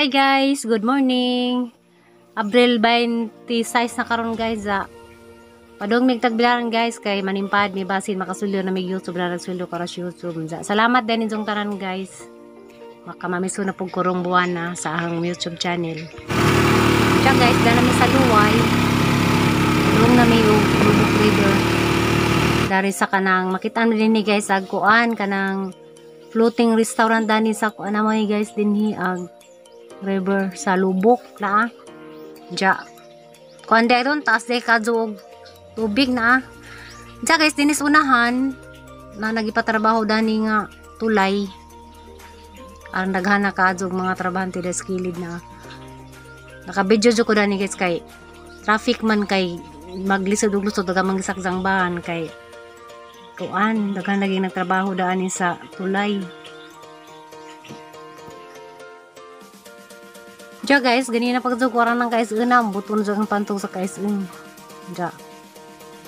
Hi guys, good morning. Abril 26 na karon guys. Padong mig tagbilaran guys kay manimpad mi basin makasulyo na mig YouTube na nagsulyo para sa YouTube. Salamat din inyong tanan guys. Makamamiso na pug kurong buwan na sa ahang YouTube channel. Siya guys, dala mi sa luway. Padong na mi Lubok River. Dari sa kanang makita na din ni guys agkuan kanang floating restaurant dani sa kuan mo guys dinhi ag river sa Lubok na ja kuan ron taas day kadto tubig na ja guys dinis unahan na nagipatrabaho dani nga tulay ang daghana kadto mga trabahante des kilid na naka-video ko dani guys kay traffic man kay maglisod og lusod daga mangisakjang bahan kay kuan daghan lagi nagtrabaho dani sa tulay. Ja guys, ganina pagsukuran ng KSN na buton sa kang pantong sa KSN. Ja.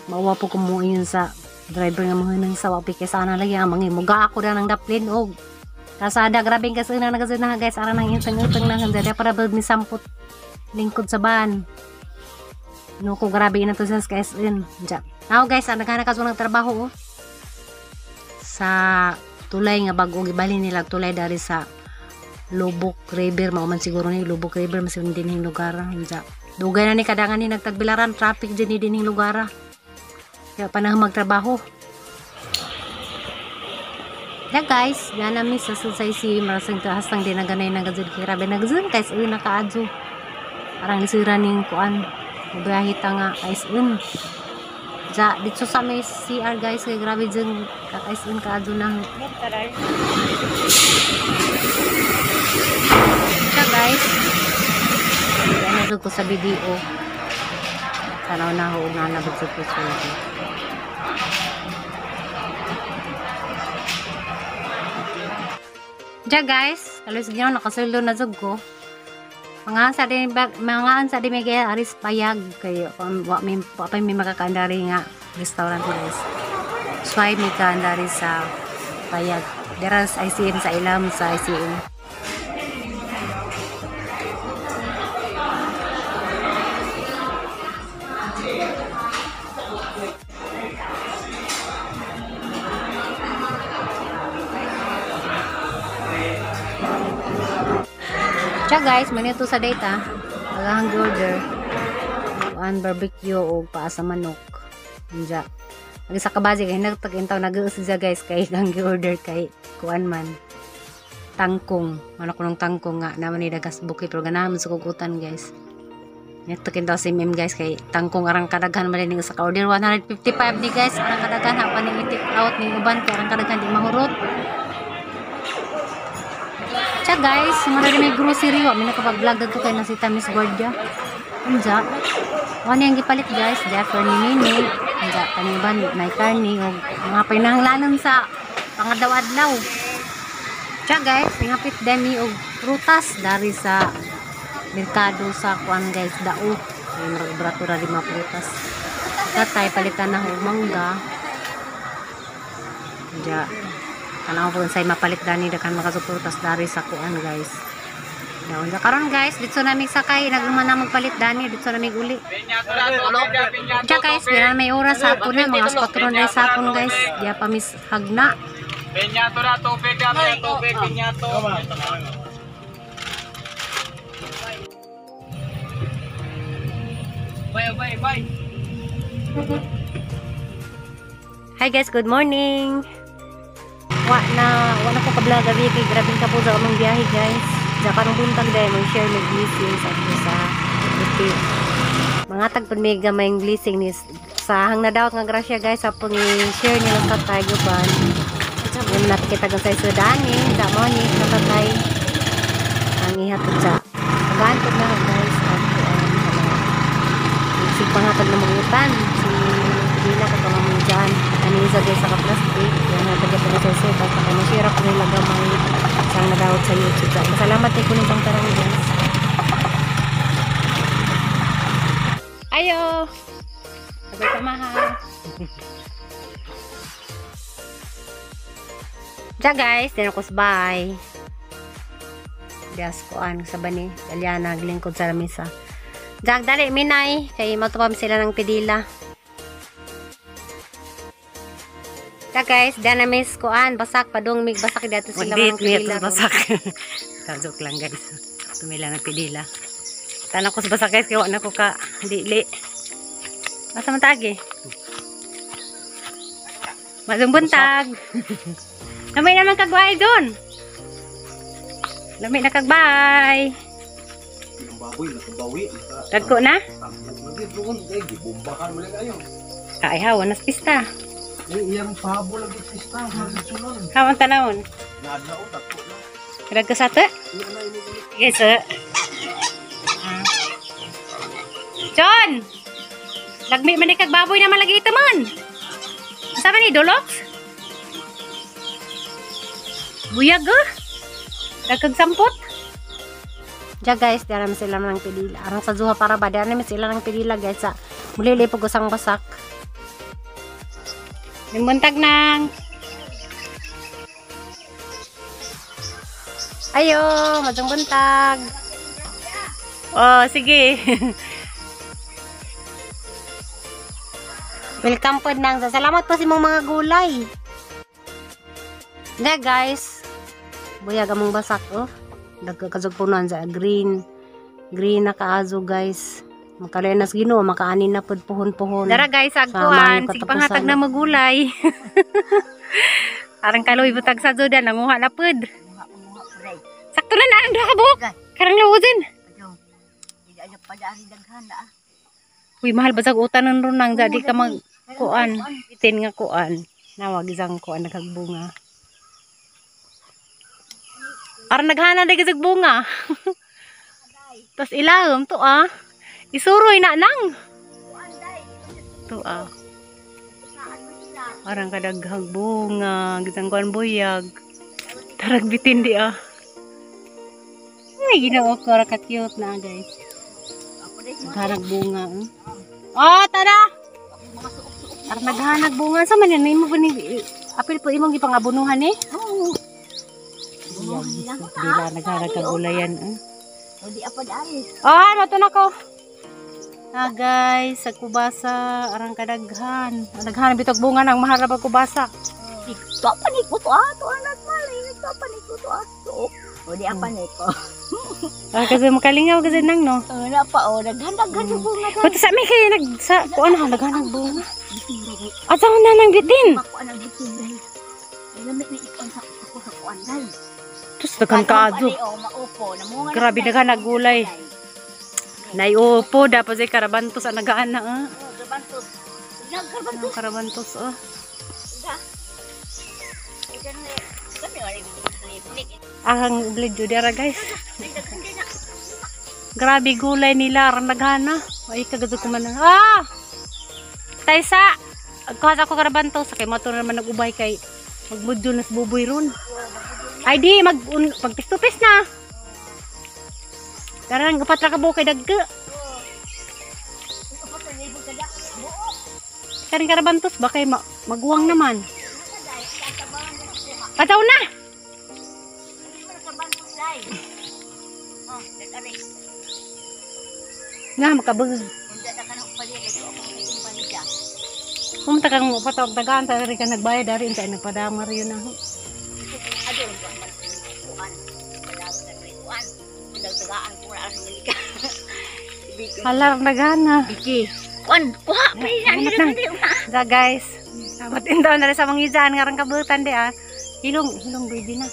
Mawa po kumuin sa driver nga mga nang sawa pike sana lagi ang mga muga ako na ng daplin og kasada grabing KSN na nagazina guys ara nang inteng-inteng na handa para bag ni samput lingkod sa ban. No ko grabe na to sa KSN. Ja. Now guys, naghanap ka ng trabaho sa tulay nga bago gibalhin nila tulay dari sa Lubok River, mauman siguro ni Lubok River masin din yung lugar hinja. Dugay na ni kadangan ni nagtagbilaran traffic din yung lugar. Kaya panahon magtrabaho. Ya guys, yan namin sa susay marasang kahastang din na ganay na gazud kirabe na gazud guys una kaadso. Parang lisira ning kuan. Mabahita nga KSN. Ja, dito sa may CR guys kay grabe dyan KSN kaadso na. Siya guys yan na ko sa video tanaw na ho na nabagsog ko sa video siya guys kalos ginaw nakasuldo na zog ko mga ansa din may kaya aris payag kayo pa may makakandari nga restaurant guys so ay may kaandari sa payag deras ICM sa ilam sa ICM. Siya guys, manito sa data maghang order one barbecue o paa sa manok siya lagi sa kabazi kay nagtagintaw nag-uusisa guys kay hang order kay kuan man tangkong manok ng tangkong nga naman ni dagas buki pero ganaman sa kugutan guys nagtagintaw si meme guys kay tangkong arang kadaghan man din sa ka-order 155 di guys arang kadaghan ha pa ning i-take out ning uban kay arang kadaghan di mahurot. Siya guys, marami may grocery wa may nakapag-vlog ko kay na si Tamis Guardia. Unja. Wala yang gipalit guys, dapat ni Nini. Unja kaniban may karni og mga pinanglanon sa pangadaw-adlaw. Siya guys, pingapit demi og prutas dari sa merkado sa kuan guys dao. May bratura di mga prutas. Tatay palitan na og mangga. Unja kanaw po say mapalit dani dakan makasuportas dari sa kuan guys. Daon sa karon guys dito namig sakay nagman na magpalit dani dito namig uli. Diya guys dira may oras hapon na mga 4 na hapon guys. Diya pa mis hagna. Penyato ra tubig penyato. Bye. Hi guys, good morning. Wala ko kabla gabi kay grabing ka po sa among biyahe guys. Sa karong buntag dahil mag-share ng blessing sa iti. Mga tagpon may gamayng blessing ni sa hang nadawat nga grasya guys sa pang-share nila sa tayo ban. Yung nakikita ko sa isudani, sa morning, natatay. Ang ihatod sa pagantod na guys. Si pangatod na mangutan. Si Gina ka kamamang dyan. Kanisa guys sa kaplastik. Yan na tagat na sa isa. Tapos nakamashare ko nila gamay sa nadawat sa YouTube. Masalamat ay kunin pang tarang guys. Ayo! Sabay ka mahal. Diya guys, dinakos bye. Dias kuan sa bani. Daliana naglingkod sa lamisa. Jag dali minay kay matupam sila ng pidila. Ta guys, dana miss kuan basak padung mig basak dito sila ng pidila. Basak. Joke lang guys. Tumila ng pidila. Tanang ko sa basak guys kaya wala ko ka dili. Asa man tagi? Madung buntag. Lamay naman kagbay doon. Lamay na kagbay. Baboy na kabawi. Dagko na? Magdidroon kay gibombakan mo lang kayo. Ay hawa nas pista. Iyang pabo lagi pista magsunod. Hawan tanawon. Nadlaw takpo na. Dagko sa te? Yes, John! Lagmi man ni kag baboy na malagi ito man. Asa man ni Dolox? Buyag dagkag sampot. Diya guys, diyan naman sila ng pidila. Arang sa Zuha para ba? Diyan naman sila ng pidila guys. Sa mulili po gusang basak. Limuntag nang. Ayo, madang buntag. Oh, sige. Welcome po nang. Salamat po sa mga gulay. Diya guys. Buyag among basak oh. Nagkakazog po nun sa green na kaazo guys. Makalenas Ginoo, makaanin na pod puhon-puhon. Dara guys, agkuan, sige panghatag na magulay. Arang kaloy butag sa jodan, nanguha na pod. Sakto na na ang dakabok. Karang lawodin. Uy, mahal basag utanan ron nang jadi ka magkuan. Itin nga kuan. Nawag isang kuan naghagbunga. Arang naghana na gazag bunga. Tas ilahom to ah. Isuroy na nang. To ah. Arang kadaghag bunga, gizang kuan buyag. Tarag bitin di ah. Ay Ginoo ko ra ka cute na guys. Naghanag bunga. Oh, tada. Arang naghanag bunga sa man yan mo ba ni apil po imong gipangabunuhan eh? Oo. Bila nagharag kang gulayan. Hindi apa dari. Oh, mato na ko. Ah guys, sa kubasa arang kadaghan. Daghan bitog bunga nang maharap ang kubasa. Ito apa ni ko to ato anak malay. Ito apa ni ko to ato. Hindi apa ni ko. Ah kasi makalingaw kasi nang no. Wala pa o daghan-daghan yung bunga. Pati sa mi kay nag sa kuan ha daghan ang bunga. At sa na nang bitin. Ako anang bitin dai. Lamit ni ikon sa ako sa kuan dai. Terus daghan kaadyo. Grabe daghan nagulay. Naiupo dapat say karabantos ang nagaan na ah. Karabantos. Ang karabantos ah. Ang blade dira guys. Grabe gulay nila arang naghana. Ay kagado ko man. Ah! Taysa. Agkuha ako karabantos kay mato naman nagubay kay magmudyo nas buboy ron. Ay di magpistupis na. Karang upat ra ka buo kay dagga. Karing karabantos ba kay maguwang naman. Pataw na. Nga makabug. Kung tagang patawag tagaan sa rin ka nagbayad dari tayo nagpadamar yun na. Halar nagana. Iki. Kuan, kuha pa Sa guys. Sabatin daw na rin sa mga izaan nga rang kabutan di ah. Hilong baby na.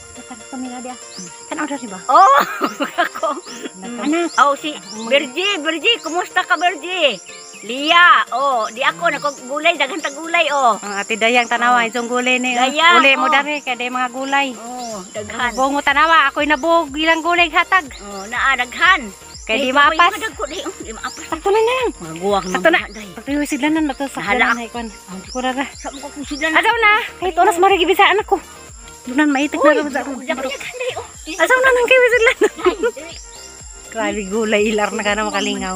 Kami na di ah. Kan order di ba? Oh, ako. Anak. Oh, si Berji, kumusta ka Berji? Lia, oh, di ako nakagulay, daghan tag gulay oh. Ang ate Dayang tanawa itong gulay ni. Dayang, Uli mo oh. dari kay day mga gulay. Oh, daghan. Buong mo tanawa, ako'y nabog ilang gulay hatag. Oh, naa daghan. Kay di maapas. Di maapas. Sakto na lang. Mga guwak Sakto na. day. Pagtiyo siglanan na to sa Nahala. kanan ikon. Kurara. Sa mo ko sila. Asaw na. Kahit oras marigi bisaan ako. Dunan maitik na ro sa. Dapat day oh. Asaw na nang kay siglanan. Grabe gulay ilar na kana makalingaw.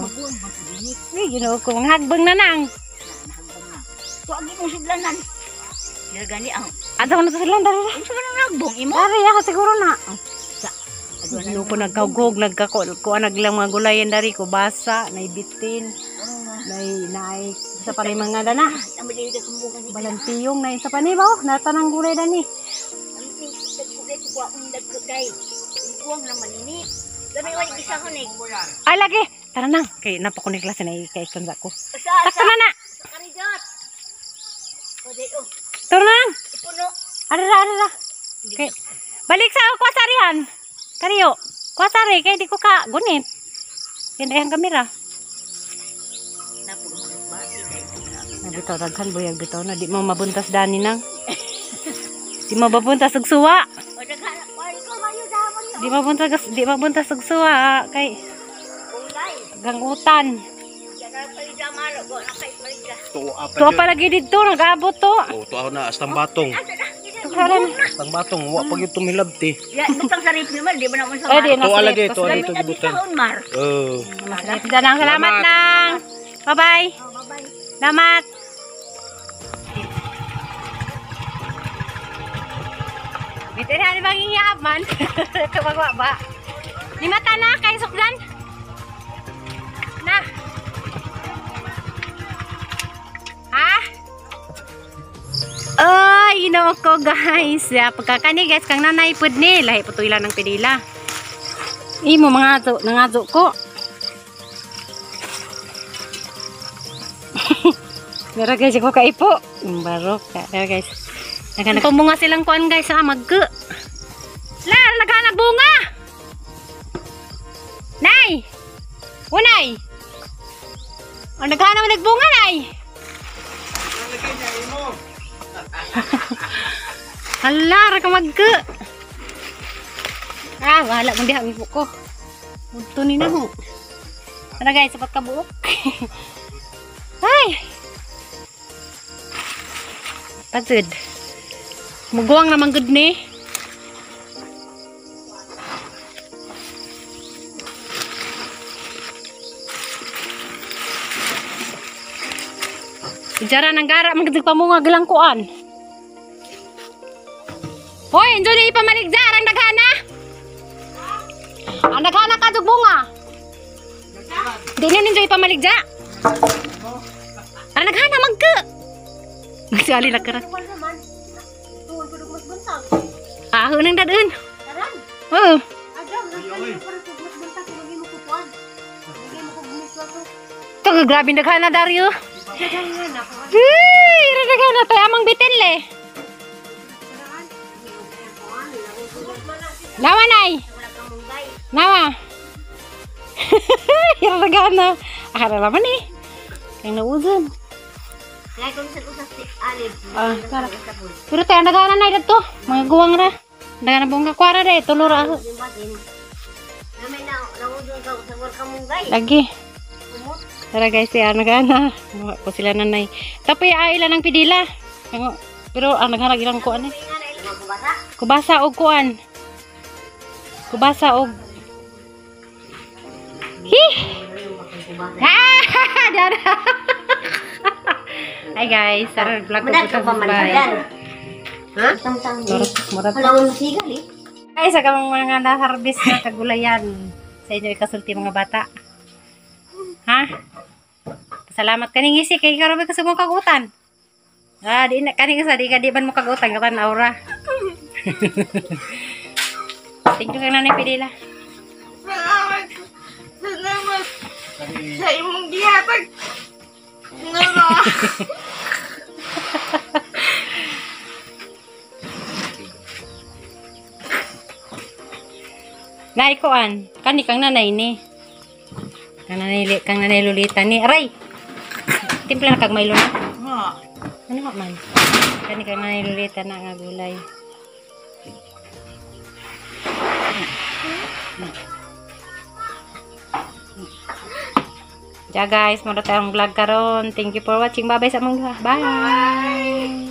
Ni Ginoo ko mga hagbang na nang. Tuagi mo siglanan. Dira gani ang. Asaw na to siglan dari. Unsa man ang nagbong imo? Dari ako siguro na. Lupo nagkahugog, nagkakuan naglang mga gulayan dari ko basa, naibitin, nay sa panay mga dana. Ang madali ka kumbukan ni Balantiyong na sa panay ba? Natanang gulay dani. Ang dagkugay ko ang dagkugay. Kuwang naman ini. Dami wala bisa ko ni. Ay lagi. Tara nang. Kay napakunik klase na kay kanza ko. Sa Takta na na. karidot. O day oh. Tara nang. Ipuno. Ara. Kay balik sa kwasarihan. Kariyo. Kwasari kay di ko ka gunit. Yan kamera. Napuro mo ba si day. Nabitaw daghan buyag bitaw na di mo mabuntas dani nang. Di mo mabuntas og suwa. O daghan wali ko mayo damon yo. Di mabuntas og suwa kay Ulay. gangutan. Jangan pa ida malo go na kay parida. Tuwa palagi dito nag-abot to. Oh, tuwa na astang batong. Karan. Astang batong, wa pag ito milabti. Ya, butang sa rip naman, di ba naman sa Ay di Tuwa lagi, na. tuwa Dami dito na gibutan. taon, Mar. Oh. Salamat nang. Bye-bye. Oh, bye-bye. Salamat. Bito na ni bang iyaman. Kumagwa ba? Lima na kay suklan. Na. Ha? Ay, you know ko guys. Pagkakani guys kang nanay pud ni lahi putuilan ng pidila. Imo mga nangazo ko. Meron guys ako kaipo. Barok ka. Meron guys. Naghanap bunga silang kuan guys ha. Magge. Lar, naghanap bunga. Nay. Unay. O naghanap nagbunga nay. Hala, ra ka magge. Ah, wala kung diha ipo ko. Unto ni na mo. Ano guys, sapat ka buok. Ay. Pagod. Muguang naman good ni. Ijara ng gara magdag pamunga gilang kuan. Hoy, enjo ni ipamaligja ang daghana. Ang daghana ka dug bunga. Di na ninjo ipamaligja. Ang daghana magke. Magsali lang karat. Ah, nang dadun. Oh. Ito, grabe daghana Dario. Hey, daghana tayo amang bitin le. Nawa nay. Nawa. Daghana. Akala naman eh. Kaya nauzon. Kaya kung sa usap si Alib. Ah, kara. Pero tayo daghana nay dito. Mga guwang ra. Daghana bunga kwara de, tulur ako. Namay na, naudong ka sa work kamungay. Lagi. Tara guys, siya nagana. Ko sila nanay. Tapi ay ilan ang pidila. Pero ang naghanag ilang kuan eh. Kubasa og kuan. Kubasa og. Hi. Dara. Hi guys, tara vlog ko Madat ka pa man yan. Ha? Samsang di. Halawang sigal eh. Guys, sa kamang mga na-harvest na kagulayan sa inyo ikasulti mga bata. Ha? Salamat kaning isi kay karon ka sa mong kagutan. Ah, di na kaning sa di ka di ban mo kagutan katan aura. Thank you kang nanay Pidila. Salamat sa imong gihatag. Nara. Nay koan, kani kang nanay ni. Kang nanay Lolita ni. Aray. Timpla na kag Milo na. Ha. Ano man? Kani kang nanay Lolita na nga gulay. Ja guys, muna tayong vlog karon. Thank you for watching. Bye bye sa mga. Bye.